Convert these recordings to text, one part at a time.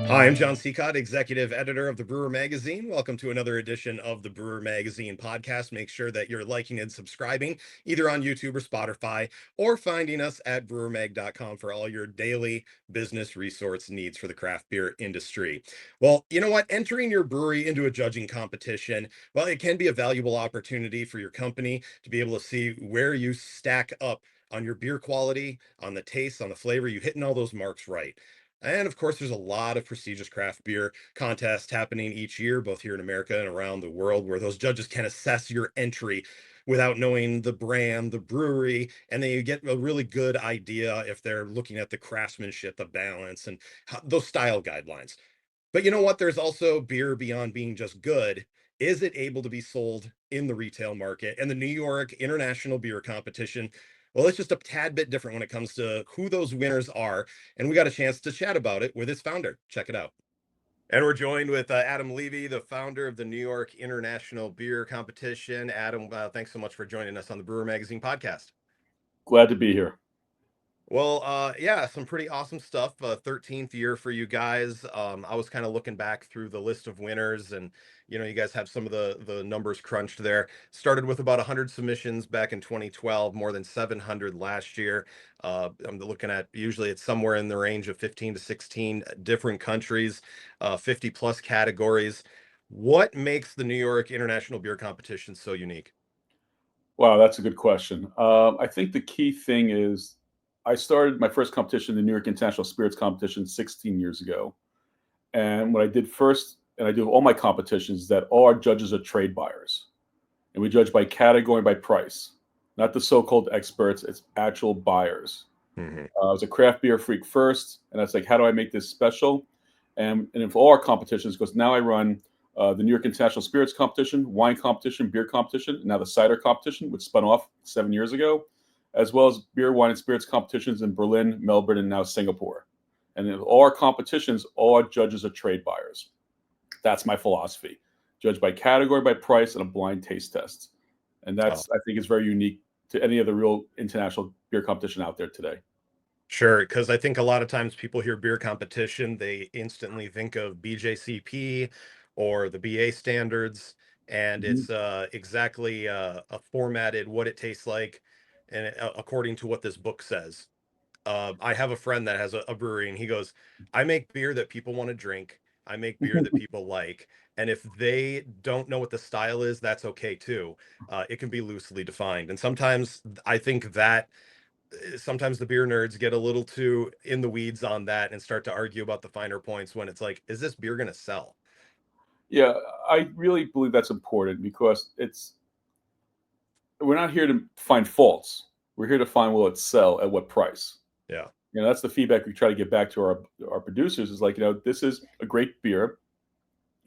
Hi, I'm Jon Sicotte, executive editor of the Brewer Magazine. Welcome to another edition of the Brewer Magazine podcast. Make sure that you're liking and subscribing either on YouTube or Spotify, or finding us at brewermag.com for all your daily business resource needs for the craft beer industry. Well, you know what? Entering your brewery into a judging competition, well, it can be a valuable opportunity for your company to be able to see where you stack up on your beer quality, on the taste, on the flavor. You hitting all those marks right. And of course, there's a lot of prestigious craft beer contests happening each year, both here in America and around the world, where those judges can assess your entry without knowing the brand, the brewery, and then you get a really good idea if they're looking at the craftsmanship, the balance, and those style guidelines. But you know what? There's also beer beyond being just good. Is it able to be sold in the retail market? And the New York International Beer Competition, well, it's just a tad bit different when it comes to who those winners are. And we got a chance to chat about it with its founder. Check it out. And we're joined with Adam Levy, the founder of the New York International Beer Competition. Adam, thanks so much for joining us on the Brewer Magazine podcast. Glad to be here. Well, yeah, some pretty awesome stuff. 13th year for you guys. I was kind of looking back through the list of winners, and you guys have some of the numbers crunched there. Started with about 100 submissions back in 2012, more than 700 last year. I'm looking at usually it's somewhere in the range of 15 to 16 different countries, 50 plus categories. What makes the New York International Beer Competition so unique? Wow, that's a good question. I think the key thing is I started my first competition, the New York International Spirits Competition, 16 years ago. And what I did first, and I do all my competitions, is that all our judges are trade buyers. And we judge by category and by price, not the so called experts, it's actual buyers. Mhm. I was a craft beer freak first, and that's like, how do I make this special? And in all our competitions, because now I run the New York International Spirits Competition, wine competition, beer competition, and now the cider competition, which spun off 7 years ago, as well as beer, wine, and spirits competitions in Berlin, Melbourne, and now Singapore. And in all our competitions, all our judges are trade buyers. That's my philosophy. Judge by category, by price, and a blind taste test. And Oh, that's, I think, is very unique to any of the real international beer competition out there today. sure, because I think a lot of times people hear beer competition, they instantly think of BJCP or the BA standards, and Mhm. it's exactly a formatted what it tastes like, and according to what this book says. I have a friend that has a brewery, and he goes, "I make beer that people want to drink. I make beer that people like, and if they don't know what the style is, that's okay too. It can be loosely defined, and sometimes I think that." Sometimes the beer nerds get a little too in the weeds on that and start to argue about the finer points when it's like, is this beer going to sell? Yeah, I really believe that's important because we're not here to find faults. We're here to find will it sell at what price. Yeah. That's the feedback we try to get back to our producers is like, this is a great beer,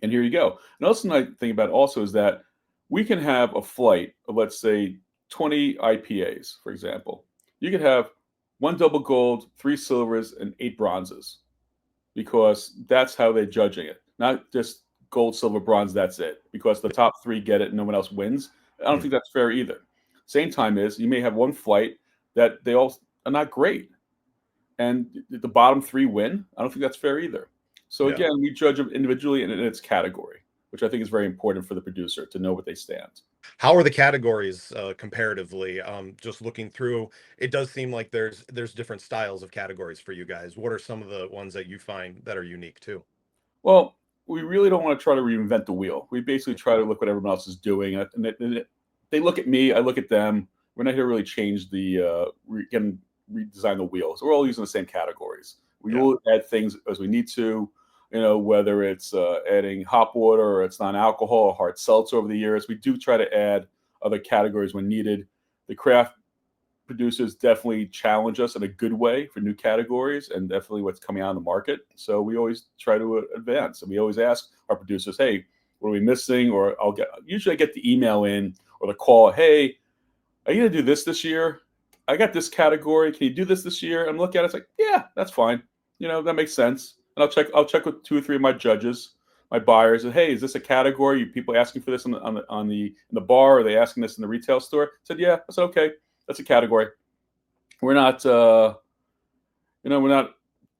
and here you go. And also, another thing about also is that we can have a flight of, let's say, 20 IPAs, for example. You could have one double gold, three silvers, and eight bronzes because that's how they're judging it. Not just gold, silver, bronze, that's it. Because the top three get it and no one else wins. I don't Hmm. think that's fair either. Same time is you may have one flight that they all are not great. And the bottom three win. I don't think that's fair either. So Yeah. again, we judge them individually and in its category, which I think is very important for the producer to know what they stand. How are the categories comparatively? Just looking through, it does seem like there's different styles of categories for you guys. What are some of the ones that you find that are unique too? Well, we really don't want to try to reinvent the wheel. We basically try to look what everyone else is doing, they look at me, I look at them. We're not here to really change redesign the wheel. So we're all using the same categories. We Yeah. will add things as we need to. Whether it's adding hop water or it's non-alcohol or hard seltzer over the years, we do try to add other categories when needed. The craft producers definitely challenge us in a good way for new categories and definitely what's coming out in the market. So we always try to advance, and we always ask our producers, "Hey, what are we missing?" Or I get the email in or the call, "Hey, are you gonna do this year? I got this category. Can you do this year?" I'm looking at it, it's like, yeah, that's fine. That makes sense. And I'll check with two or three of my judges, my buyers, and hey, is this a category? You people asking for this in the bar? Are they asking this in the retail store? I said, yeah. I said, okay, that's a category. We're not, we're not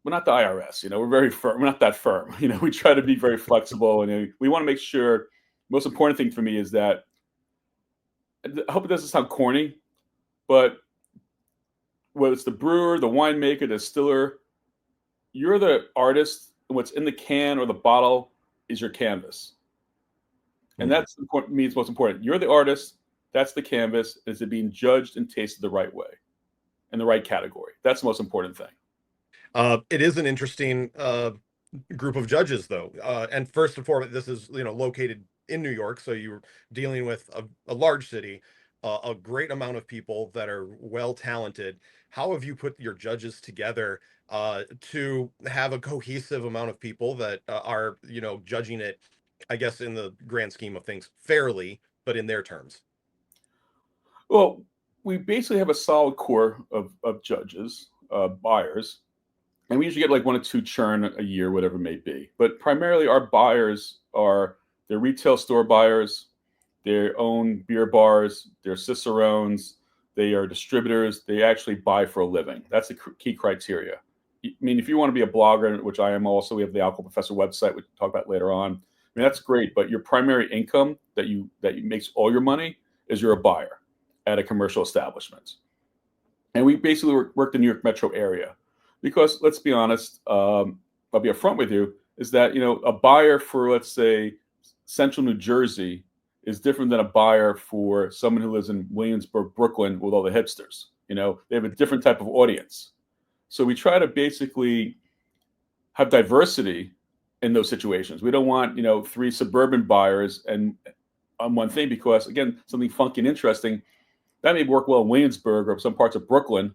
we're not the IRS, we're very firm. We're not that firm. We try to be very flexible, and we want to make sure. Most important thing for me is that I hope it doesn't sound corny, but whether it's the brewer, the winemaker, the distiller, you're the artist, and what's in the can or the bottle is your canvas, and Mhm. that's important. Me, it's most important. You're the artist. That's the canvas. Is it being judged and tasted the right way, in the right category? That's the most important thing. It is an interesting group of judges, though. And first and foremost, this is located in New York, so you're dealing with a large city, a great amount of people that are well talented. How have you put your judges together to have a cohesive amount of people that are judging it, I guess, in the grand scheme of things, fairly, but in their terms? Well, we basically have a solid core of judges, buyers, and we usually get like one or two churn a year, whatever it may be. But primarily, our buyers are their retail store buyers, their own beer bars, their cicerones, they are distributors. They actually buy for a living. That's the key criteria. I mean, if you want to be a blogger, which I am also, we have the Alcohol Professor website, which we'll talk about later on. I mean, that's great, but your primary income that you makes all your money is you're a buyer at a commercial establishment. And we basically work the New York metro area because let's be honest, I'll be upfront with you, is that a buyer for, let's say, central New Jersey is different than a buyer for someone who lives in Williamsburg, Brooklyn, with all the hipsters. They have a different type of audience. So we try to basically have diversity in those situations. We don't want three suburban buyers and on one thing, because again, something funky and interesting that may work well in Williamsburg or some parts of Brooklyn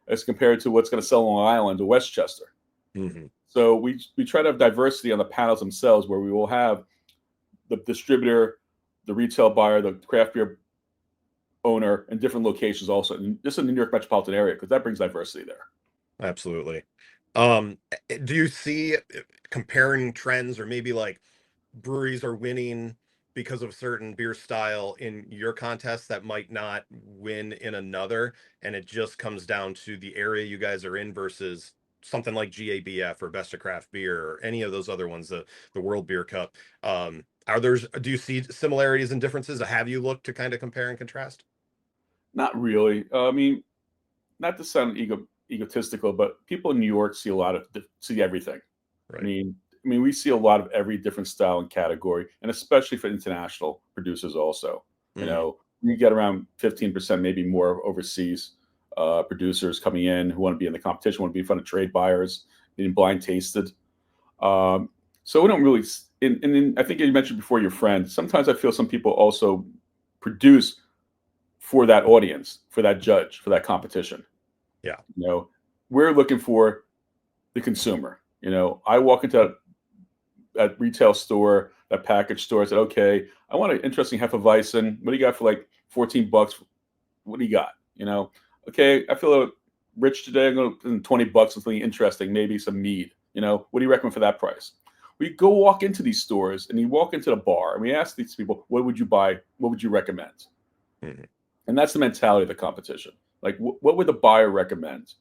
as compared to what's going to sell on Long Island or Westchester. Mhm. So we try to have diversity on the panels themselves, where we will have the distributor, the retail buyer, the craft beer owner in different locations also. And this is in the New York metropolitan area because that brings diversity there. Absolutely. Do you see comparing trends, or maybe like breweries are winning because of a certain beer style in your contest that might not win in another, and it just comes down to the area you guys are in versus something like GABF or Best of Craft Beer or any of those other ones, the World Beer Cup? Do you see similarities and differences? Have you looked to kind of compare and contrast? Not really. I mean, not to sound egotistical, but people in New York see everything. I Right. mean, we see a lot of every different style and category, and especially for international producers also. Hmm. We get around 15%, maybe more, overseas producers coming in who want to be in the competition, want to be in front of trade buyers, being blind tasted. So we don't really. And then I think you mentioned before your friend. Sometimes I feel some people also produce for that audience, for that judge, for that competition. Yeah. You know, we're looking for the consumer. I walk into that retail store, that package store. I said, okay, I want an interesting Hefeweizen. What do you got for like $14? What do you got? Okay, I feel rich today. I'm going to spend $20 on something interesting, maybe some mead. What do you recommend for that price? We go walk into these stores and you walk into the bar and we ask these people, what would you buy? What would you recommend? Mhm. And that's the mentality of the competition. Like, what would the buyer recommend?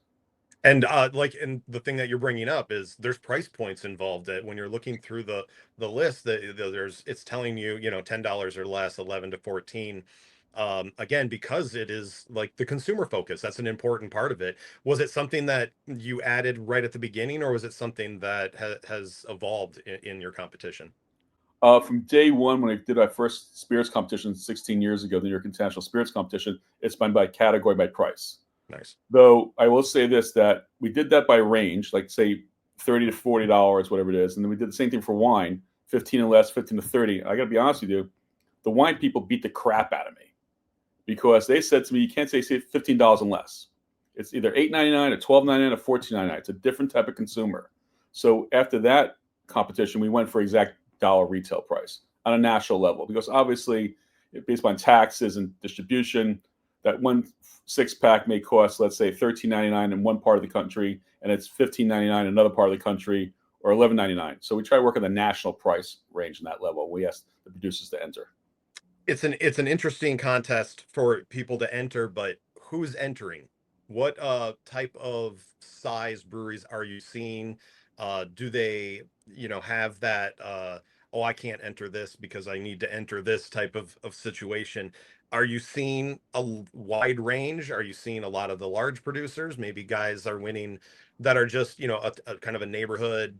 And and the thing that you're bringing up is there's price points involved, that when you're looking through the list, that there's it's telling you, $10 or less, 11 to 14. Again, because it is like the consumer focus, that's an important part of it. Was it something that you added right at the beginning, or was it something that has evolved in your competition? From day one, when I did our first spirits competition 16 years ago, the New York International Spirits Competition, it's been by category, by price. Nice. Though I will say this, that we did that by range, like say $30 to $40, whatever it is, and then we did the same thing for wine, 15 and less, 15 to 30. I got to be honest with you, the wine people beat the crap out of me because they said to me, you can't say $15 and less. It's either $8.99 or $12.99 or $14.99. It's a different type of consumer. So after that competition, we went for exact dollar retail price on a national level because obviously, based on taxes and distribution, that one six-pack may cost, let's say, $13.99 in one part of the country, and it's $15.99 in another part of the country, or $11.99. So we try to work on the national price range in that level. We ask the producers to enter. It's an interesting contest for people to enter, but who's entering? What type of size breweries are you seeing? Do they, have that oh, I can't enter this because I need to enter this type of situation? Are you seeing a wide range? Are you seeing a lot of the large producers? Maybe guys are winning that are just, a kind of a neighborhood,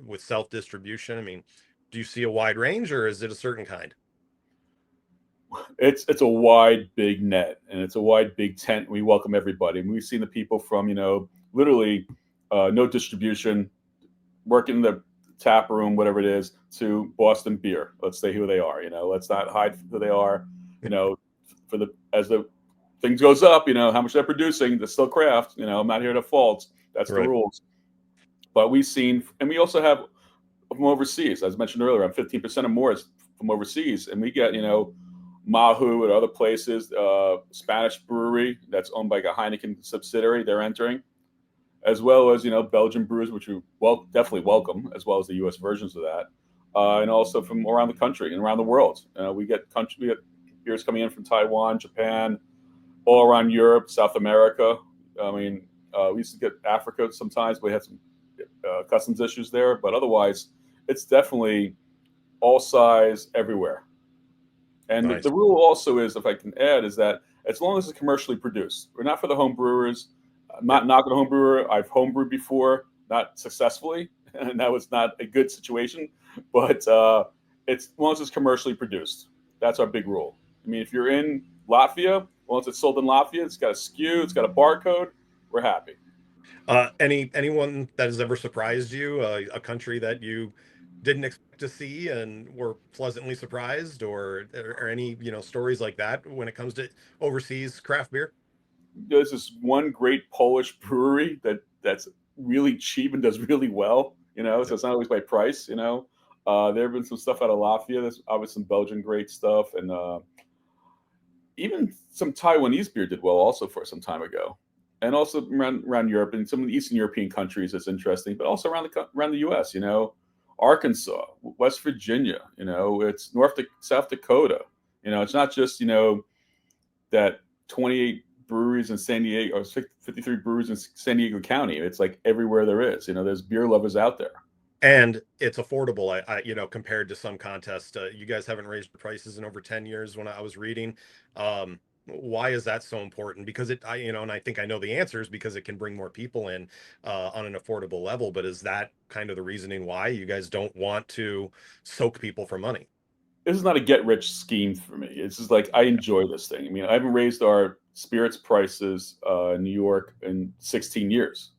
with self-distribution. I mean, do you see a wide range or is it a certain kind? It's a wide, big net, and it's a wide, big tent. We welcome everybody, and we've seen the people from literally no distribution, working the tap room, whatever it is, to Boston beer. Let's say who they are. Let's not hide who they are. You know, for the as the things goes up, how much they're producing, that's still craft. I'm not here to fault. That's the Right. rules. But we've seen, and we also have from overseas. As mentioned earlier, around 15% or more is from overseas, and we get Mahu and other places, Spanish brewery that's owned by a Heineken subsidiary. They're entering, as well as Belgian brewers, which we definitely welcome, as well as the U.S. versions of that, and also from around the country and around the world. We get beers coming in from Taiwan, Japan, all around Europe, South America. I mean, we used to get Africa sometimes. We had some customs issues there, but otherwise, it's definitely all size everywhere. And the Nice. rule also is, if I can add, is that as long as it's commercially produced, we're not for the home brewers. I'm Yep. not knocking a home brewer. I've homebrewed before, not successfully, and that was not a good situation. But it's as long as it's commercially produced. That's our big rule. I mean, if you're in Latvia, once it's sold in Latvia, it's got a SKU, it's got a barcode. We're happy. Anyone that has ever surprised you, a country that you didn't expect to see and were pleasantly surprised, or any stories like that when it comes to overseas craft beer? There's this one great Polish brewery that's really cheap and does really well. So Yep. it's not always by price. There have been some stuff out of Latvia. There's obviously some Belgian great stuff, and even some Taiwanese beer did well also for some time ago, and also around Europe and some of the Eastern European countries. That's interesting, but also around the U.S. Arkansas, West Virginia. It's North to South Dakota. It's not just that 28 breweries in San Diego or 53 breweries in San Diego County. It's like everywhere there is. There's beer lovers out there. And it's affordable. Compared to some contests, you guys haven't raised your prices in over 10 years. When I was reading, why is that so important? Because and I think I know the answers because it can bring more people in on an affordable level. But is that kind of the reasoning why you guys don't want to soak people for money? This is not a get rich scheme for me. It's just like I enjoy this thing. I mean, I haven't raised our spirits prices in New York in 16 years.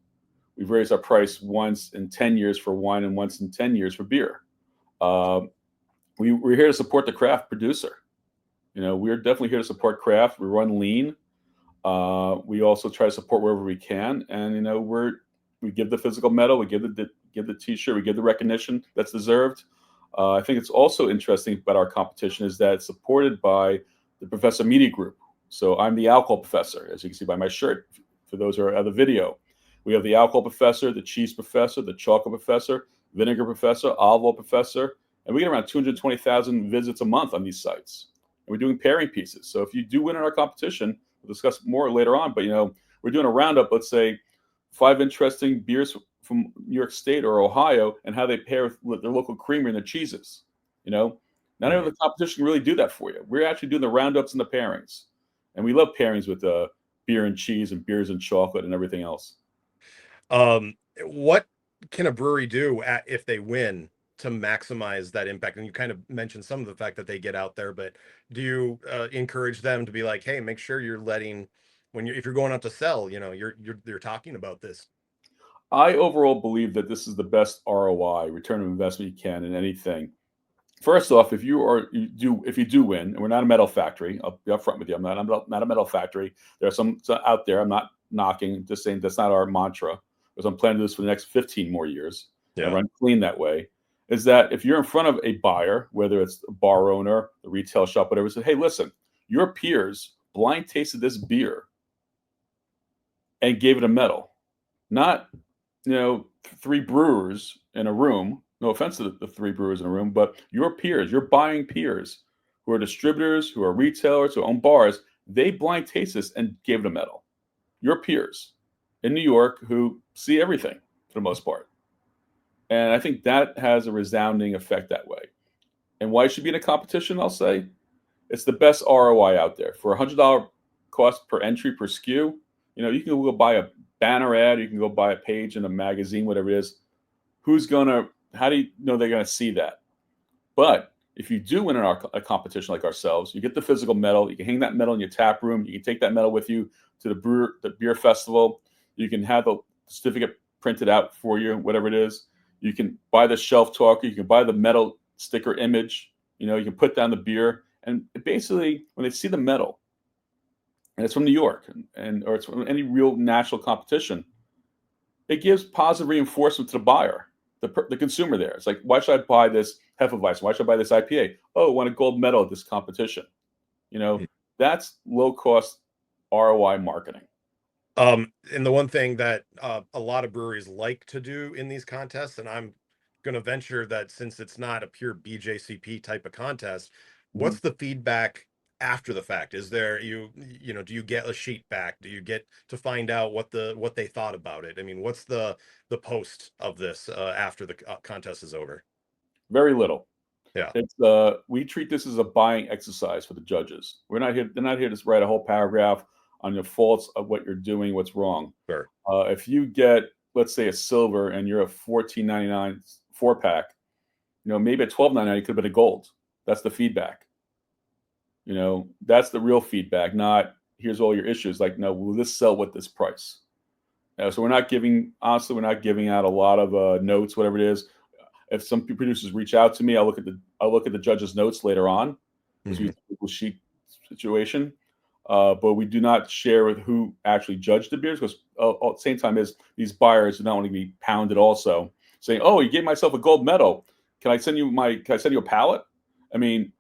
We've raised our price once in 10 years for wine and once in 10 years for beer. Uh, we're here to support the craft producer. We're definitely here to support craft. We run lean. We also try to support wherever we can, and we give the physical medal, we give the T-shirt, we give the recognition that's deserved. I think it's also interesting about our competition is that it's supported by the Professor Media Group. So I'm the alcohol professor, as you can see by my shirt. For those who are at the video, we have the alcohol professor, the cheese professor, the chocolate professor, vinegar professor, olive oil professor, and we get around 220,000 visits a month on these sites. And we're doing pairing pieces. So if you do win in our competition, we'll discuss more later on. But we're doing a roundup. Let's say 5 interesting beers from New York State or Ohio and how they pair with their local creamery and their cheeses. Not every Mhm. competition can really do that for you. We're actually doing the roundups and the pairings, and we love pairings with beer and cheese and beers and chocolate and everything else. What can a brewery do if they win to maximize that impact? And you kind of mentioned some of the fact that they get out there, but do you encourage them to be like, hey, make sure you're letting if you're going out to sell, you're talking about this. I overall believe that this is the best ROI, return on investment you can in anything. First off, if you do win, and we're not a metal factory, I'll be upfront with you. I'm not a metal factory. There are some out there. I'm not knocking, just saying that's not our mantra. Because I'm planning to do this for the next 15 more years, and I Yeah. run clean that way. Is that if you're in front of a buyer, whether it's a bar owner, a retail shop, whatever, say, hey, listen, your peers blind tasted this beer and gave it a medal, not 3 brewers in a room. No offense to the 3 brewers in a room, but your peers, your buying peers, who are distributors, who are retailers, who own bars, they blind taste this and gave it a medal. your peers in New York who see everything for the most part. And I think that has a resounding effect that way. And why it should be in a competition, I'll say, it's the best ROI out there. For $100 cost per entry per SKU, you can go buy a banner ad, you can go buy a page in a magazine, whatever it is. How do you know they're gonna see that? But if you do win a competition like ourselves, you get the physical medal. You can hang that medal in your tap room. You can take that medal with you to the beer festival. You can have the certificate printed out for you, whatever it is. You can buy the shelf talker. You can buy the medal sticker image. You can put down the beer. And basically, when they see the medal, and it's from New York, or it's from any real national competition, it gives positive reinforcement to the buyer, the consumer there. It's like, why should I buy this Hefeweizen? Why should I buy this IPA? Oh, I won a gold medal at this competition. That's low cost ROI marketing. And the one thing that a lot of breweries like to do in these contests, and I'm going to venture that since it's not a pure BJCP type of contest, what's the feedback after the fact? Is there do you get a sheet back? Do you get to find out what they thought about it? I mean, what's the post of this after the contest is over? Very little. Yeah. It's we treat this as a buying exercise for the judges. They're not here to write a whole paragraph on the faults of what you're doing, what's wrong. Sure. If you get, let's say, a silver and you're a $14.99 4-pack, maybe at $12.99 it could have been a gold. That's the feedback. That's the real feedback, not here's all your issues. Like, no, will this sell with this price? So we're not giving out a lot of notes, whatever it is. If some producers reach out to me, I'll look at the judge's notes later on. Because we have a sheet situation. But we do not share with who actually judged the beers, because at the same time is these buyers do not want to be pounded also, saying, "Oh, you gave myself a gold medal. Can I send you a pallet?" I mean,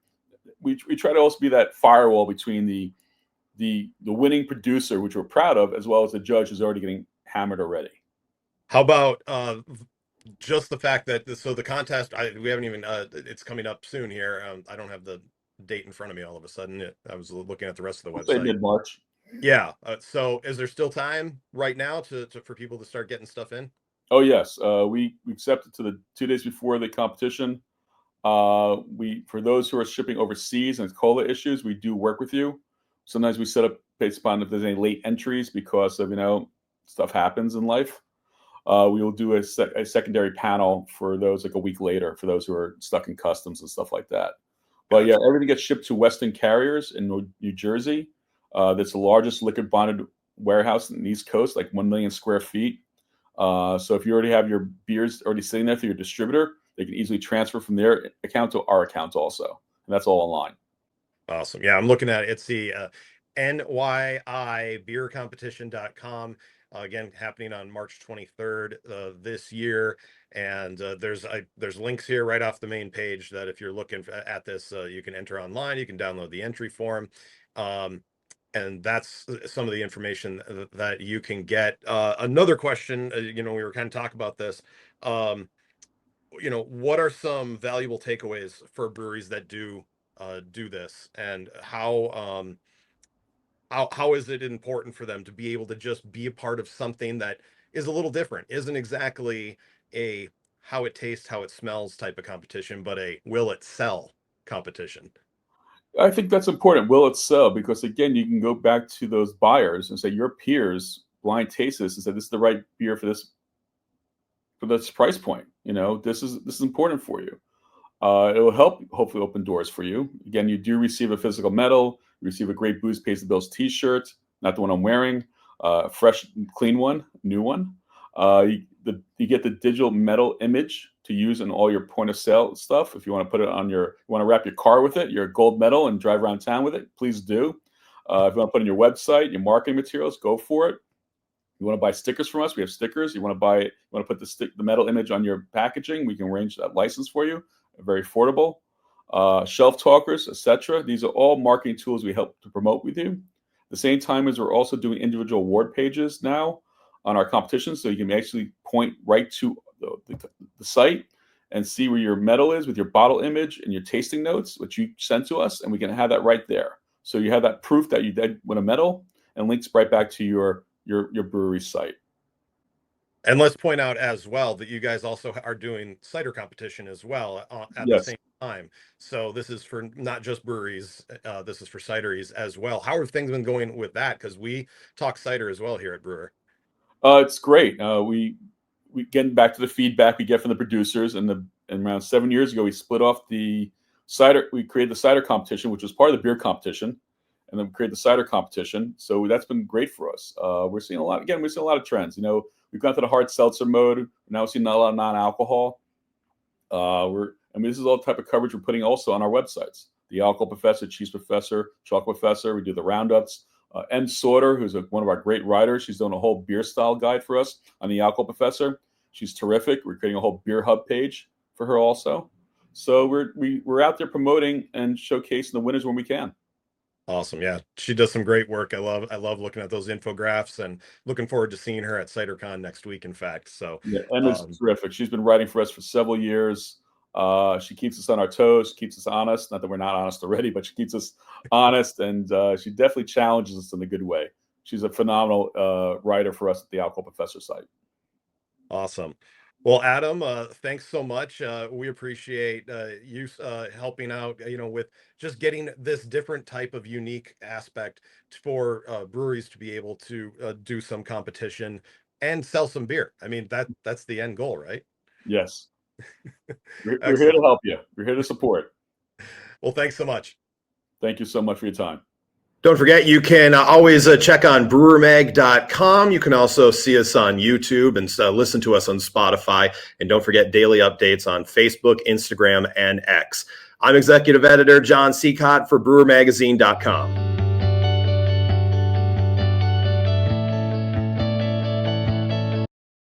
we try to also be that firewall between the winning producer, which we're proud of, as well as the judge who's already getting hammered already. How about just the fact that the contest, we haven't even it's coming up soon here. I don't have the date in front of me all of a sudden. I was looking at the rest of the website. Mid-March. Yeah. So is there still time right now for people to start getting stuff in? Oh yes. We accepted to the 2 days before the competition. For those who are shipping overseas and COLA issues, we do work with you. Sometimes we set up based upon if there's any late entries because of stuff happens in life. We will do a secondary panel for those like a week later for those who are stuck in customs and stuff like that. But yeah, everything gets shipped to Western Carriers in New Jersey. That's the largest liquid bonded warehouse in the East Coast, like 1 million square feet. So if you already have your beers already sitting there through your distributor, they can easily transfer from their account to our account also. And that's all online. Awesome. Yeah, I'm looking at it. It's the NYIbeercompetition.com. Again, happening on March 23rd this year. And there's links here right off the main page that if you're looking at this, you can enter online. You can download the entry form. And that's some of the information that you can get. Another question, we were kind of talking about this. What are some valuable takeaways for breweries that do this, and how is it important for them to be able to just be a part of something that is a little different, isn't exactly a how it tastes, how it smells type of competition, but a will it sell competition? I think that's important. Will it sell? Because again, you can go back to those buyers and say your peers blind taste this and say this is the right beer for this price point. This is important for you. It will help hopefully open doors for you. Again, you do receive a physical medal. You receive a great Booze Pays the Bills T-shirt, not the one I'm wearing, fresh, clean one, new one. You get the digital medal image to use in all your point of sale stuff. If you want to put it on you want to wrap your car with it, your gold medal, and drive around town with it, please do. If you want to put it on your website, your marketing materials, go for it. You want to buy stickers from us? We have stickers. You want to put the medal image on your packaging? We can arrange that license for you. Very affordable. Shelf talkers, etc. These are all marketing tools we help to promote with you. At the same time as we're also doing individual award pages now on our competition, so you can actually point right to the site and see where your medal is with your bottle image and your tasting notes, which you sent to us, and we can have that right there. So you have that proof that you did win a medal, and links right back to your your brewery site. And let's point out as well that you guys also are doing cider competition as well at the Yes. same time. So this is for not just breweries, this is for cideries as well. How have things been going with that? Because we talk cider as well here at Brewer. It's great. We getting back to the feedback we get from the producers, and around 7 years ago, we split off the cider. We created the cider competition, which was part of the beer competition, and then we created the cider competition. So that's been great for us. We're seeing a lot. Again, we're seeing a lot of trends. We've gone to the hard seltzer mode. Now we're seeing a lot of non-alcohol. This is all the type of coverage we're putting also on our websites. The Alcohol Professor, Cheese Professor, Chocolate Professor. We do the roundups. Em Sorter, who's one of our great writers, she's doing a whole beer style guide for us on the Alcohol Professor. She's terrific. We're creating a whole beer hub page for her also. So we're out there promoting and showcasing the winners when we can. Awesome. Yeah, she does some great work. I love looking at those infographs, and looking forward to seeing her at CiderCon next week, in fact. So yeah, Emma's terrific. She's been writing for us for several years. She keeps us on our toes, keeps us honest. Not that we're not honest already, but she keeps us honest, and she definitely challenges us in a good way. She's a phenomenal writer for us at the Alcohol Professor site. Awesome. Well, Adam, thanks so much. We appreciate you helping out, with just getting this different type of unique aspect for breweries to be able to do some competition and sell some beer. I mean, that's the end goal, right? Yes. We're here to help you. We're here to support. Well, thanks so much. Thank you so much for your time. Don't forget, you can always check on brewermag.com. You can also see us on YouTube and listen to us on Spotify. And don't forget daily updates on Facebook, Instagram, and X. I'm Executive Editor Jon Sicotte for brewermagazine.com.